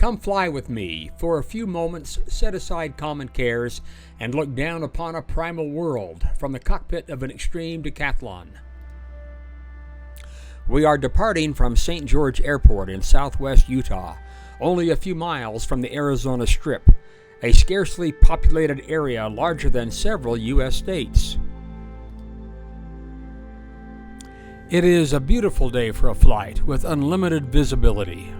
come fly with me. For a few moments, set aside common cares and look down upon a primal world from the cockpit of an Xtreme Decathlon. We are departing from St. George Airport in southwest Utah, only a few miles from the Arizona Strip, a scarcely populated area larger than several U.S. states. It is a beautiful day for a flight with unlimited visibility.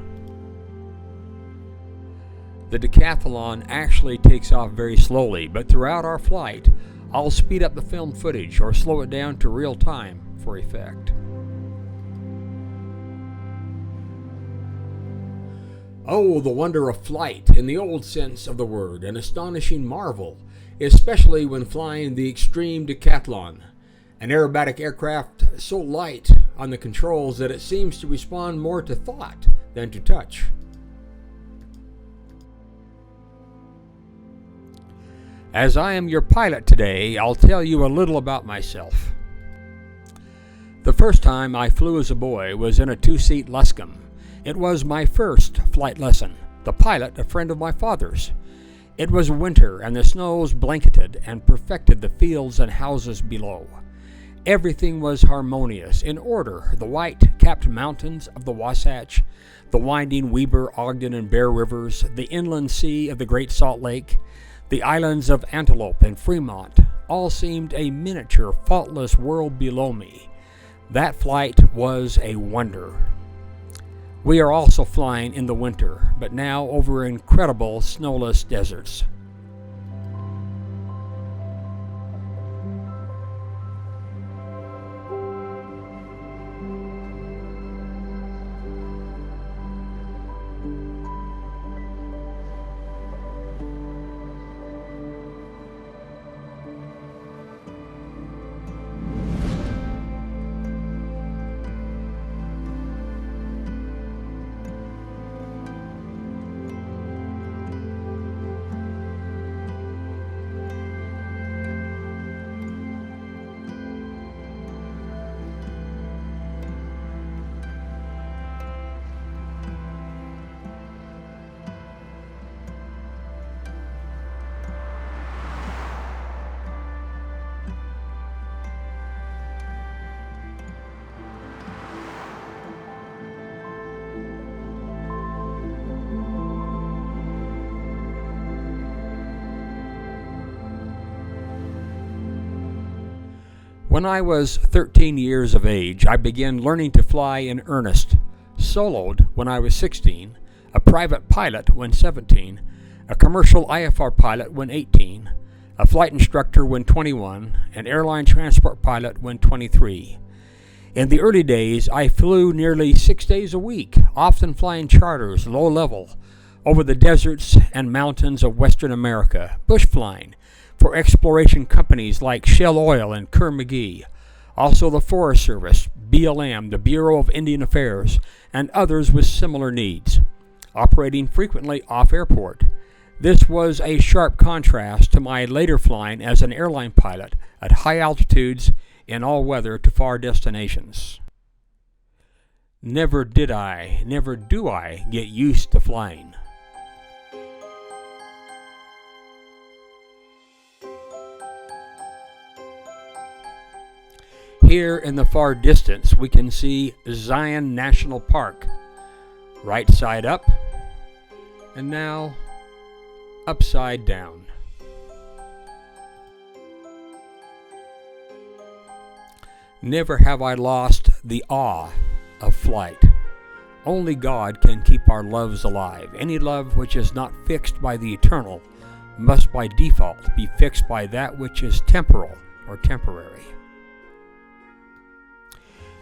The decathlon actually takes off very slowly, but throughout our flight, I'll speed up the film footage or slow it down to real time for effect. Oh, the wonder of flight in the old sense of the word, an astonishing marvel, especially when flying the Xtreme Decathlon, an aerobatic aircraft so light on the controls that it seems to respond more to thought than to touch. As I am your pilot today, I'll tell you a little about myself. The first time I flew as a boy was in a two-seat Luscombe. It was my first flight lesson, the pilot a friend of my father's. It was winter and the snows blanketed and perfected the fields and houses below. Everything was harmonious, in order, the white-capped mountains of the Wasatch, the winding Weber, Ogden, and Bear Rivers, the inland sea of the Great Salt Lake, the islands of Antelope and Fremont, all seemed a miniature, faultless world below me. That flight was a wonder. We are also flying in the winter, but now over incredible snowless deserts. When I was 13 years of age, I began learning to fly in earnest, soloed when I was 16, a private pilot when 17, a commercial IFR pilot when 18, a flight instructor when 21, an airline transport pilot when 23. In the early days, I flew nearly 6 days a week, often flying charters, low level, over the deserts and mountains of Western America, bush flying, for exploration companies like Shell Oil and Kerr-McGee, also the Forest Service, BLM, the Bureau of Indian Affairs, and others with similar needs, operating frequently off-airport. This was a sharp contrast to my later flying as an airline pilot at high altitudes in all weather to far destinations. Never do I get used to flying. Here in the far distance, we can see Zion National Park, right side up, and now upside down. Never have I lost the awe of flight. Only God can keep our loves alive. Any love which is not fixed by the eternal must by default be fixed by that which is temporal or temporary.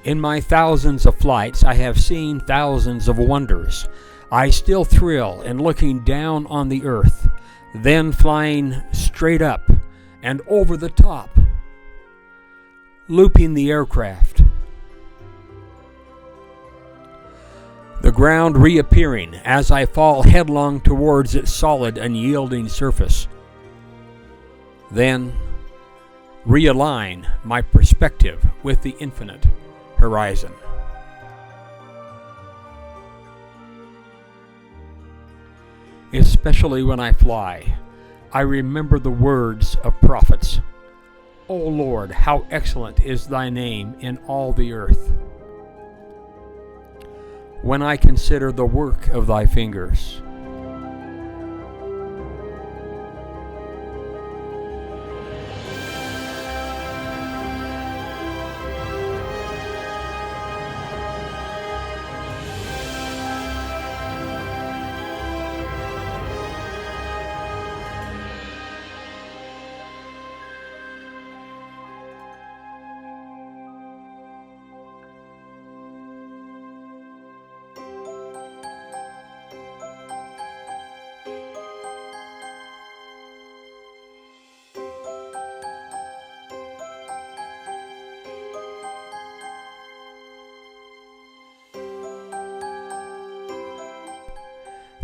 In my thousands of flights, I have seen thousands of wonders. I still thrill in looking down on the earth, then flying straight up and over the top, looping the aircraft. The ground reappearing as I fall headlong towards its solid, unyielding surface. Then realign my perspective with the infinite horizon. especially when I fly. I remember the words of prophets. O Lord, how excellent is thy name in all the earth. When I consider the work of thy fingers.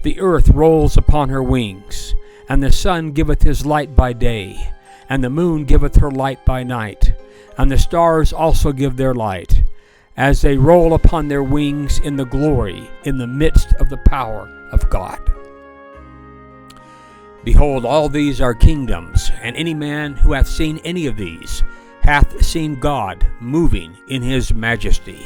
The earth rolls upon her wings, and the sun giveth his light by day, and the moon giveth her light by night, and the stars also give their light, as they roll upon their wings in the glory, in the midst of the power of God. Behold, all these are kingdoms, and any man who hath seen any of these hath seen God moving in his majesty.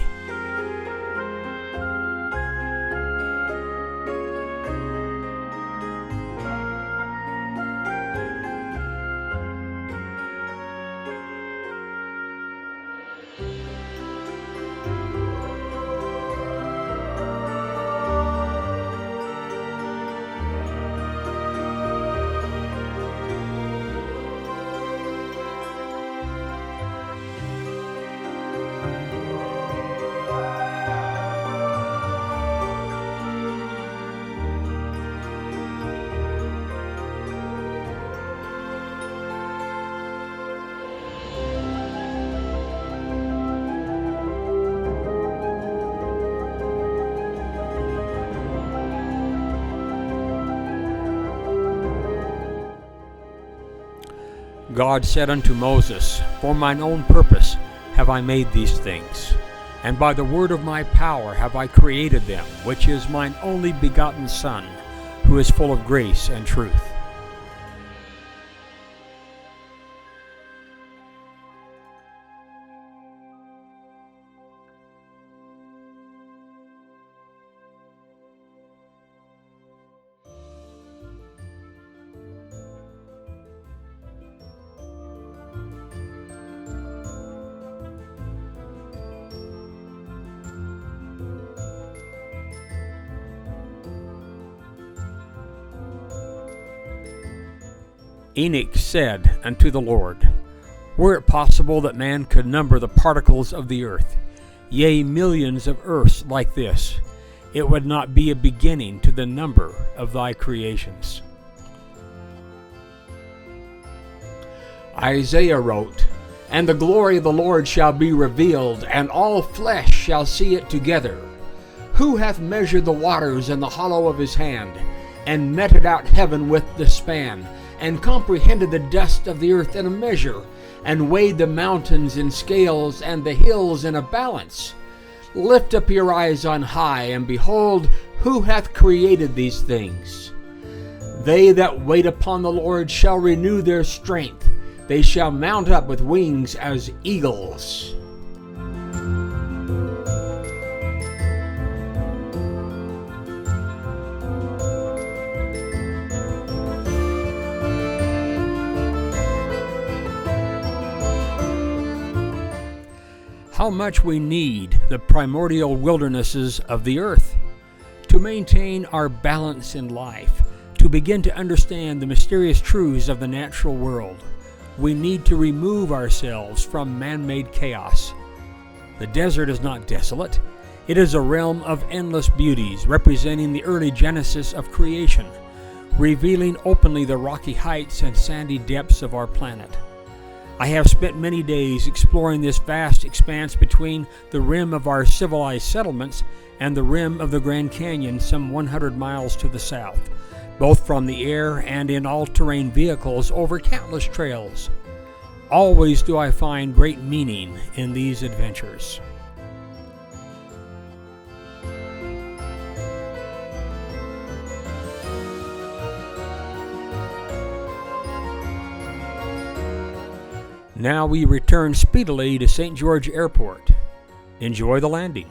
God said unto Moses, For mine own purpose have I made these things, and by the word of my power have I created them, which is mine only begotten Son, who is full of grace and truth. Enoch said unto the Lord, Were it possible that man could number the particles of the earth, yea, millions of earths like this, it would not be a beginning to the number of thy creations. Isaiah wrote, And the glory of the Lord shall be revealed, and all flesh shall see it together. Who hath measured the waters in the hollow of his hand, and meted out heaven with the span, and comprehended the dust of the earth in a measure, and weighed the mountains in scales, and the hills in a balance? Lift up your eyes on high, and behold, who hath created these things? They that wait upon the Lord shall renew their strength. They shall mount up with wings as eagles. How much we need the primordial wildernesses of the earth to maintain our balance in life, to begin to understand the mysterious truths of the natural world. We need to remove ourselves from man-made chaos. The desert is not desolate. It is a realm of endless beauties, representing the early genesis of creation, revealing openly the rocky heights and sandy depths of our planet. I have spent many days exploring this vast expanse between the rim of our civilized settlements and the rim of the Grand Canyon some 100 miles to the south, both from the air and in all-terrain vehicles over countless trails. Always do I find great meaning in these adventures. Now we return speedily to St. George Airport. Enjoy the landing.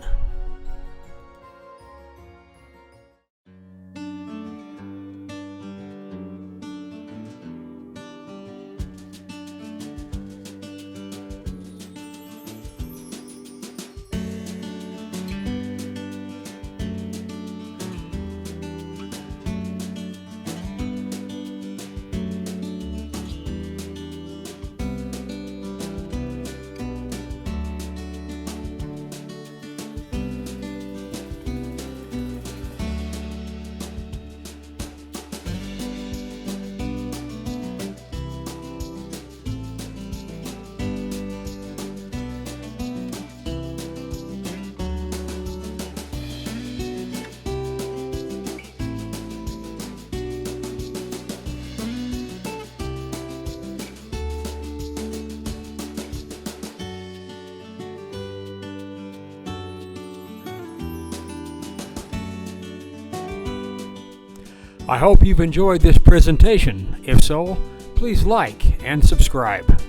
I hope you've enjoyed this presentation. If so, please like and subscribe.